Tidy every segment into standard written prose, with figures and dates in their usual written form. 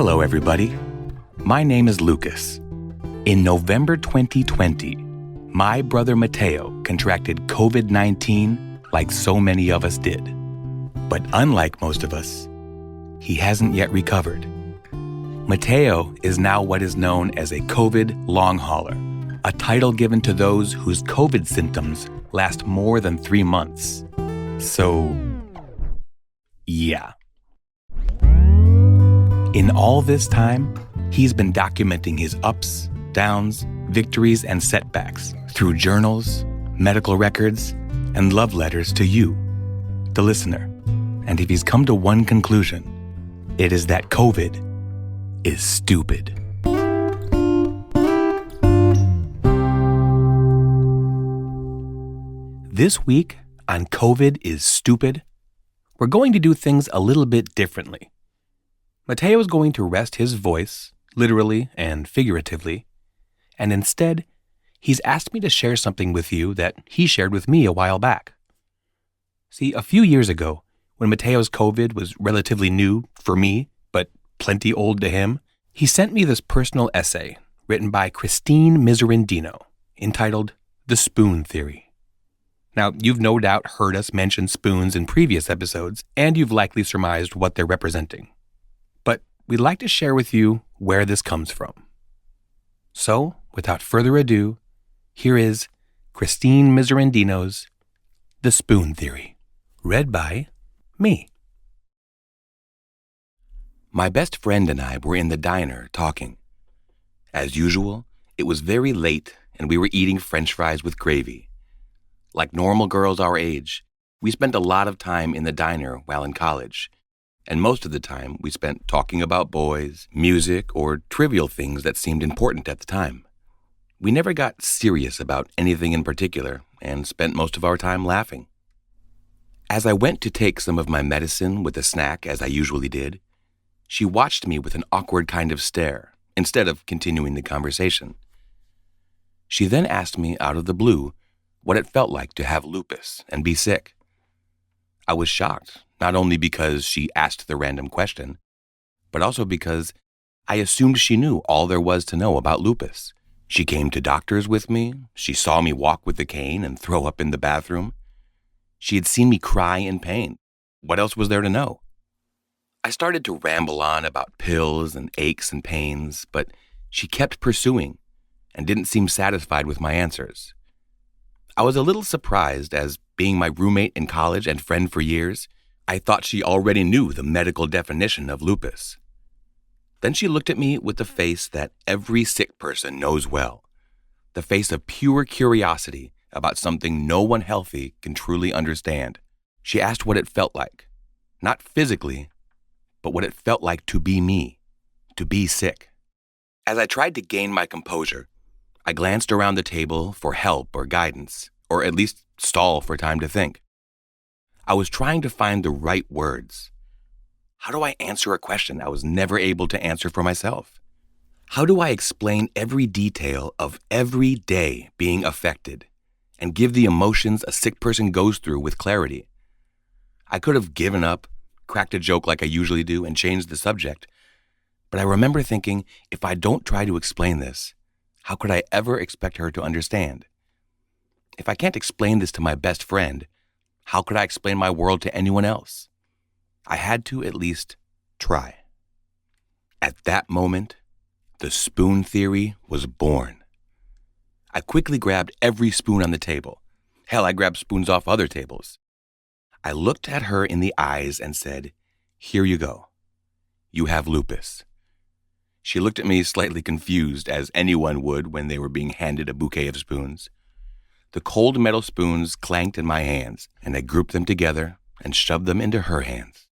Hello, everybody. My name is Lucas. In November 2020, my brother Mateo contracted COVID-19 like so many of us did. But unlike most of us, he hasn't yet recovered. Mateo is now what is known as a COVID long hauler, a title given to those whose COVID symptoms last more than 3 months. So, yeah. In all this time, he's been documenting his ups, downs, victories, and setbacks through journals, medical records, and love letters to you, the listener. And if he's come to one conclusion, it is that COVID is stupid. This week on COVID is Stupid, we're going to do things a little bit differently. Mateo is going to rest his voice, literally and figuratively, and instead, he's asked me to share something with you that he shared with me a while back. See, a few years ago, when Mateo's COVID was relatively new for me, but plenty old to him, he sent me this personal essay written by Christine Miserandino entitled The Spoon Theory. Now, you've no doubt heard us mention spoons in previous episodes, and you've likely surmised what they're representing. But we'd like to share with you where this comes from. So, without further ado, here is Christine Miserandino's The Spoon Theory, read by me. My best friend and I were in the diner talking. As usual, it was very late and we were eating French fries with gravy. Like normal girls our age, we spent a lot of time in the diner while in college. And most of the time, we spent talking about boys, music, or trivial things that seemed important at the time. We never got serious about anything in particular and spent most of our time laughing. As I went to take some of my medicine with a snack, as I usually did, she watched me with an awkward kind of stare instead of continuing the conversation. She then asked me out of the blue what it felt like to have lupus and be sick. I was shocked. Not only because she asked the random question, but also because I assumed she knew all there was to know about lupus. She came to doctors with me. She saw me walk with a cane and throw up in the bathroom. She had seen me cry in pain. What else was there to know? I started to ramble on about pills and aches and pains, but she kept pursuing and didn't seem satisfied with my answers. I was a little surprised as, being my roommate in college and friend for years, I thought she already knew the medical definition of lupus. Then she looked at me with the face that every sick person knows well, the face of pure curiosity about something no one healthy can truly understand. She asked what it felt like, not physically, but what it felt like to be me, to be sick. As I tried to gain my composure, I glanced around the table for help or guidance, or at least stall for time to think. I was trying to find the right words. How do I answer a question I was never able to answer for myself? How do I explain every detail of every day being affected and give the emotions a sick person goes through with clarity? I could have given up, cracked a joke like I usually do, and changed the subject. But I remember thinking, if I don't try to explain this, how could I ever expect her to understand? If I can't explain this to my best friend, how could I explain my world to anyone else? I had to at least try. At that moment, the spoon theory was born. I quickly grabbed every spoon on the table. Hell, I grabbed spoons off other tables. I looked at her in the eyes and said, "Here you go. You have lupus." She looked at me slightly confused, as anyone would when they were being handed a bouquet of spoons. The cold metal spoons clanked in my hands, and I grouped them together and shoved them into her hands.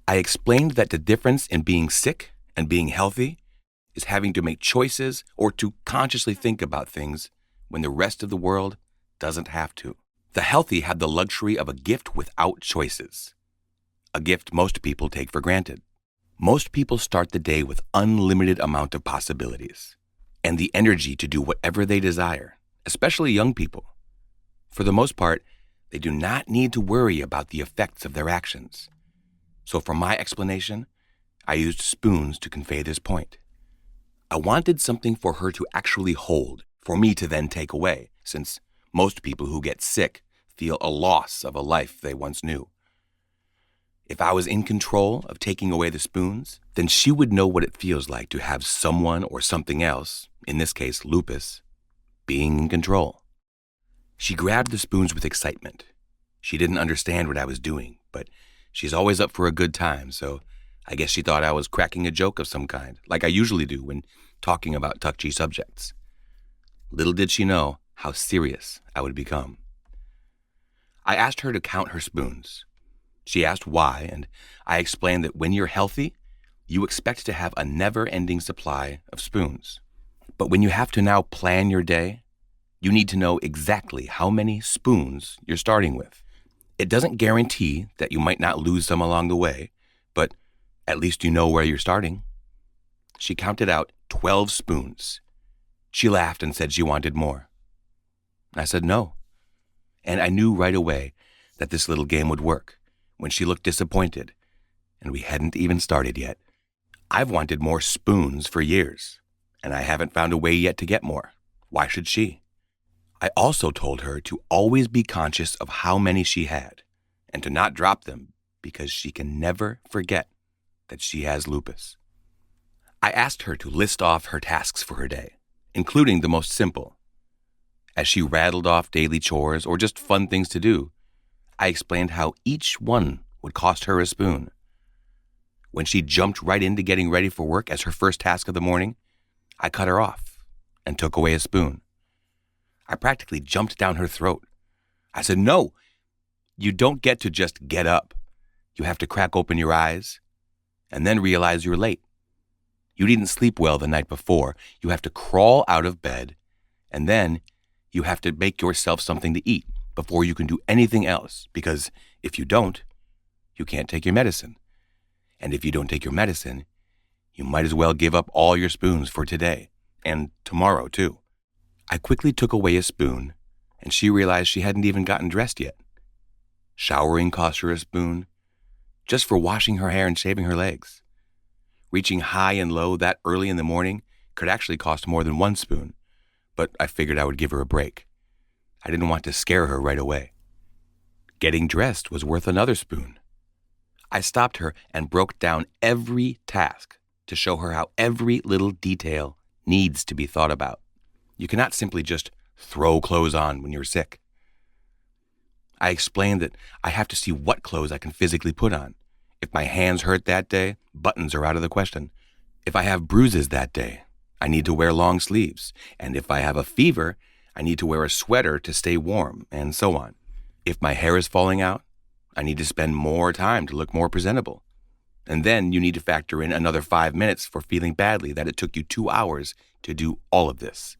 I explained that the difference in being sick and being healthy is having to make choices or to consciously think about things when the rest of the world doesn't have to. The healthy have the luxury of a gift without choices, a gift most people take for granted. Most people start the day with unlimited amount of possibilities and the energy to do whatever they desire, especially young people. For the most part, they do not need to worry about the effects of their actions. So for my explanation, I used spoons to convey this point. I wanted something for her to actually hold, for me to then take away, since most people who get sick feel a loss of a life they once knew. If I was in control of taking away the spoons, then she would know what it feels like to have someone or something else, in this case lupus, being in control. She grabbed the spoons with excitement. She didn't understand what I was doing, but she's always up for a good time, so I guess she thought I was cracking a joke of some kind, like I usually do when talking about touchy subjects. Little did she know how serious I would become. I asked her to count her spoons. She asked why, and I explained that when you're healthy, you expect to have a never-ending supply of spoons. But when you have to now plan your day, you need to know exactly how many spoons you're starting with. It doesn't guarantee that you might not lose some along the way, but at least you know where you're starting. She counted out 12 spoons. She laughed and said she wanted more. I said no, and I knew right away that this little game would work when she looked disappointed, and we hadn't even started yet. I've wanted more spoons for years, and I haven't found a way yet to get more. Why should she? I also told her to always be conscious of how many she had, and to not drop them because she can never forget that she has lupus. I asked her to list off her tasks for her day, including the most simple. As she rattled off daily chores or just fun things to do, I explained how each one would cost her a spoon. When she jumped right into getting ready for work as her first task of the morning, I cut her off and took away a spoon. I practically jumped down her throat. I said, no, you don't get to just get up. You have to crack open your eyes and then realize you're late. You didn't sleep well the night before. You have to crawl out of bed, and then you have to make yourself something to eat before you can do anything else, because if you don't, you can't take your medicine. And if you don't take your medicine, you might as well give up all your spoons for today, and tomorrow too. I quickly took away a spoon, and she realized she hadn't even gotten dressed yet. Showering cost her a spoon, just for washing her hair and shaving her legs. Reaching high and low that early in the morning could actually cost more than one spoon, but I figured I would give her a break. I didn't want to scare her right away. Getting dressed was worth another spoon. I stopped her and broke down every task to show her how every little detail needs to be thought about. You cannot simply just throw clothes on when you're sick. I explained that I have to see what clothes I can physically put on. If my hands hurt that day, buttons are out of the question. If I have bruises that day, I need to wear long sleeves. And if I have a fever, I need to wear a sweater to stay warm, and so on. If my hair is falling out, I need to spend more time to look more presentable. And then you need to factor in another 5 minutes for feeling badly that it took you 2 hours to do all of this.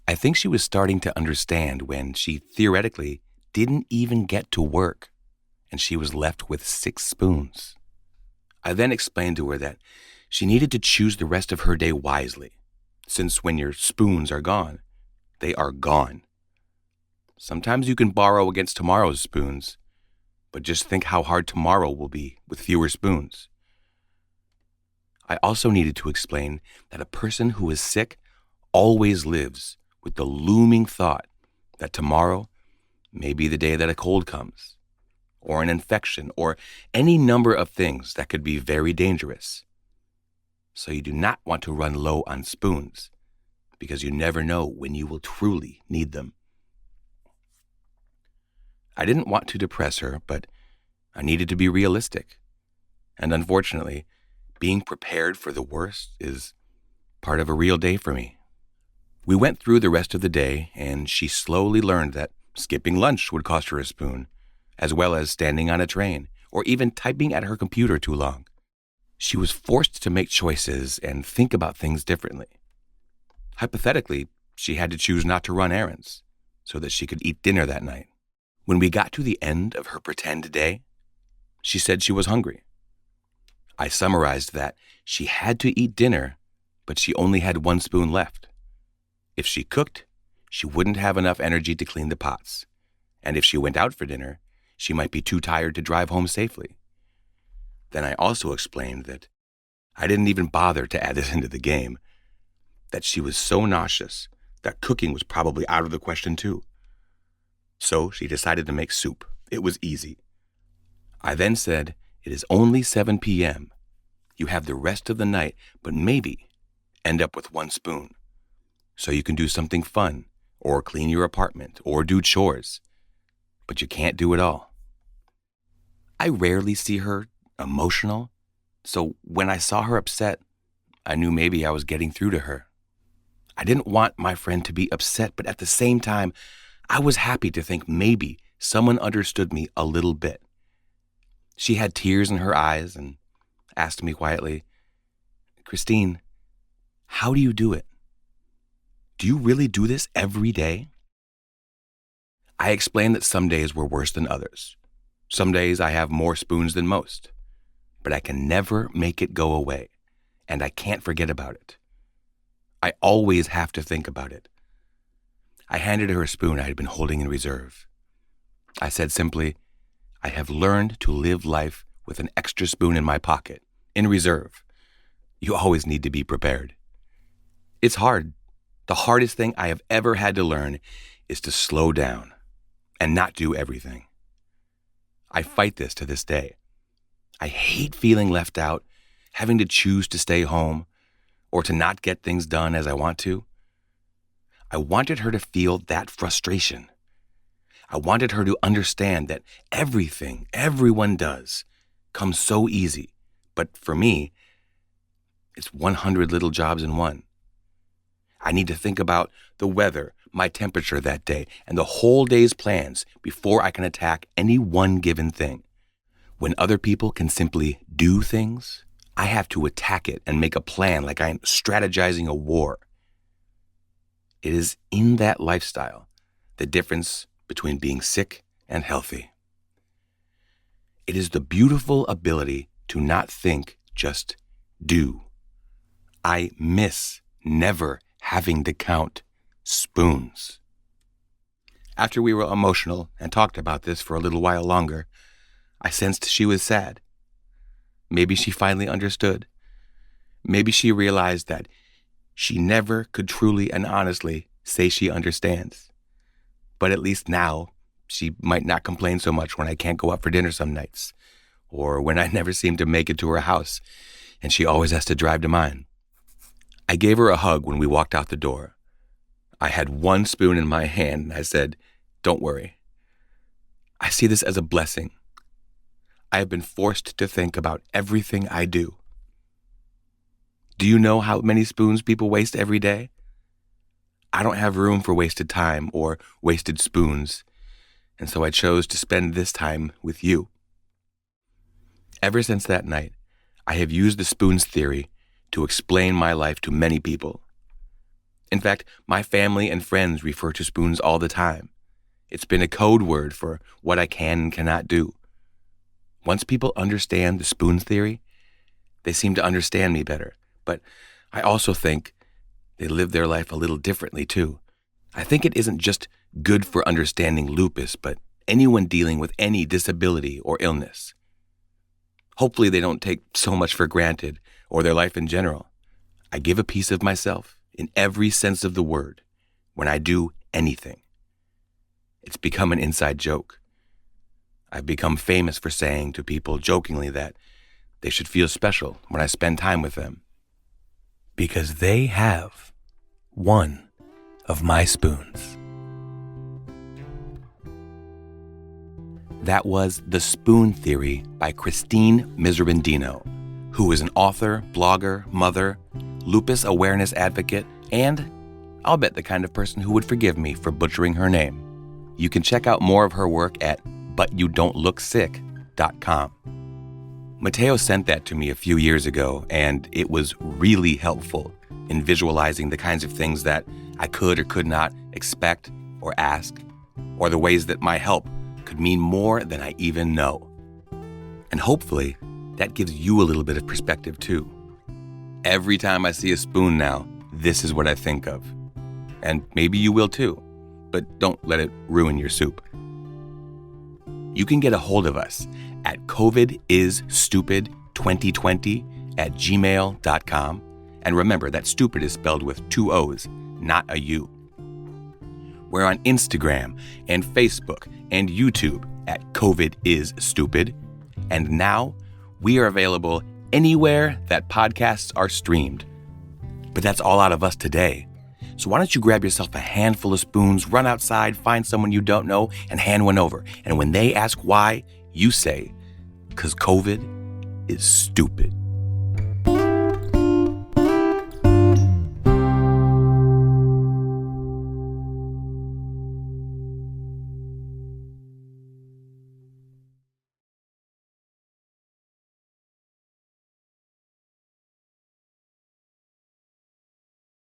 I think she was starting to understand when she theoretically didn't even get to work, and she was left with 6 spoons. I then explained to her that she needed to choose the rest of her day wisely, since when your spoons are gone, they are gone. Sometimes you can borrow against tomorrow's spoons, but just think how hard tomorrow will be with fewer spoons. I also needed to explain that a person who is sick always lives with the looming thought that tomorrow may be the day that a cold comes, or an infection, or any number of things that could be very dangerous. So you do not want to run low on spoons, because you never know when you will truly need them. I didn't want to depress her, but I needed to be realistic. And unfortunately, being prepared for the worst is part of a real day for me. We went through the rest of the day, and she slowly learned that skipping lunch would cost her a spoon, as well as standing on a train, or even typing at her computer too long. She was forced to make choices and think about things differently. Hypothetically, she had to choose not to run errands so that she could eat dinner that night. When we got to the end of her pretend day, she said she was hungry. I summarized that she had to eat dinner, but she only had 1 spoon left. If she cooked, she wouldn't have enough energy to clean the pots. And if she went out for dinner, she might be too tired to drive home safely. Then I also explained that I didn't even bother to add this into the game, that she was so nauseous that cooking was probably out of the question too. So she decided to make soup. It was easy. I then said, "It is only 7 p.m. You have the rest of the night, but maybe end up with 1 spoon. So you can do something fun, or clean your apartment, or do chores. But you can't do it all." I rarely see her emotional, so when I saw her upset, I knew maybe I was getting through to her. I didn't want my friend to be upset, but at the same time, I was happy to think maybe someone understood me a little bit. She had tears in her eyes and asked me quietly, "Christine, how do you do it? Do you really do this every day?" I explained that some days were worse than others. Some days I have more spoons than most, but I can never make it go away, and I can't forget about it. I always have to think about it. I handed her a spoon I had been holding in reserve. I said simply, "I have learned to live life with an extra spoon in my pocket, in reserve. You always need to be prepared." It's hard. The hardest thing I have ever had to learn is to slow down and not do everything. I fight this to this day. I hate feeling left out, having to choose to stay home, or to not get things done as I want to. I wanted her to feel that frustration. I wanted her to understand that everything everyone does comes so easy, but for me, it's 100 little jobs in one. I need to think about the weather, my temperature that day, and the whole day's plans before I can attack any one given thing. When other people can simply do things, I have to attack it and make a plan like I am strategizing a war. It is in that lifestyle the difference between being sick and healthy. It is the beautiful ability to not think, just do. I miss never having to count spoons. After we were emotional and talked about this for a little while longer, I sensed she was sad. Maybe she finally understood. Maybe she realized that she never could truly and honestly say she understands. But at least now, she might not complain so much when I can't go out for dinner some nights, or when I never seem to make it to her house, and she always has to drive to mine. I gave her a hug when we walked out the door. I had 1 spoon in my hand, and I said, "Don't worry. I see this as a blessing. I have been forced to think about everything I do. Do you know how many spoons people waste every day? I don't have room for wasted time or wasted spoons, and so I chose to spend this time with you." Ever since that night, I have used the spoons theory to explain my life to many people. In fact, my family and friends refer to spoons all the time. It's been a code word for what I can and cannot do. Once people understand the spoons theory, they seem to understand me better. But I also think they live their life a little differently too. I think it isn't just good for understanding lupus, but anyone dealing with any disability or illness. Hopefully they don't take so much for granted, or their life in general. I give a piece of myself in every sense of the word when I do anything. It's become an inside joke. I've become famous for saying to people jokingly that they should feel special when I spend time with them, because they have 1 of my spoons. That was The Spoon Theory by Christine Miserandino, who is an author, blogger, mother, lupus awareness advocate, and I'll bet the kind of person who would forgive me for butchering her name. You can check out more of her work at butyouDon'tLookSick.com. Mateo sent that to me a few years ago, and it was really helpful in visualizing the kinds of things that I could or could not expect or ask, or the ways that my help could mean more than I even know. And hopefully, that gives you a little bit of perspective too. Every time I see a spoon now, this is what I think of. And maybe you will too, but don't let it ruin your soup. You can get a hold of us at COVIDIsStupid2020 stoopid@gmail.com. And remember that stupid is spelled with 2 O's, not a U. We're on Instagram and Facebook and YouTube at COVID is Stupid. And now we are available anywhere that podcasts are streamed. But that's all out of us today. So why don't you grab yourself a handful of spoons, run outside, find someone you don't know, and hand one over. And when they ask why, you say, 'cause COVID is stupid.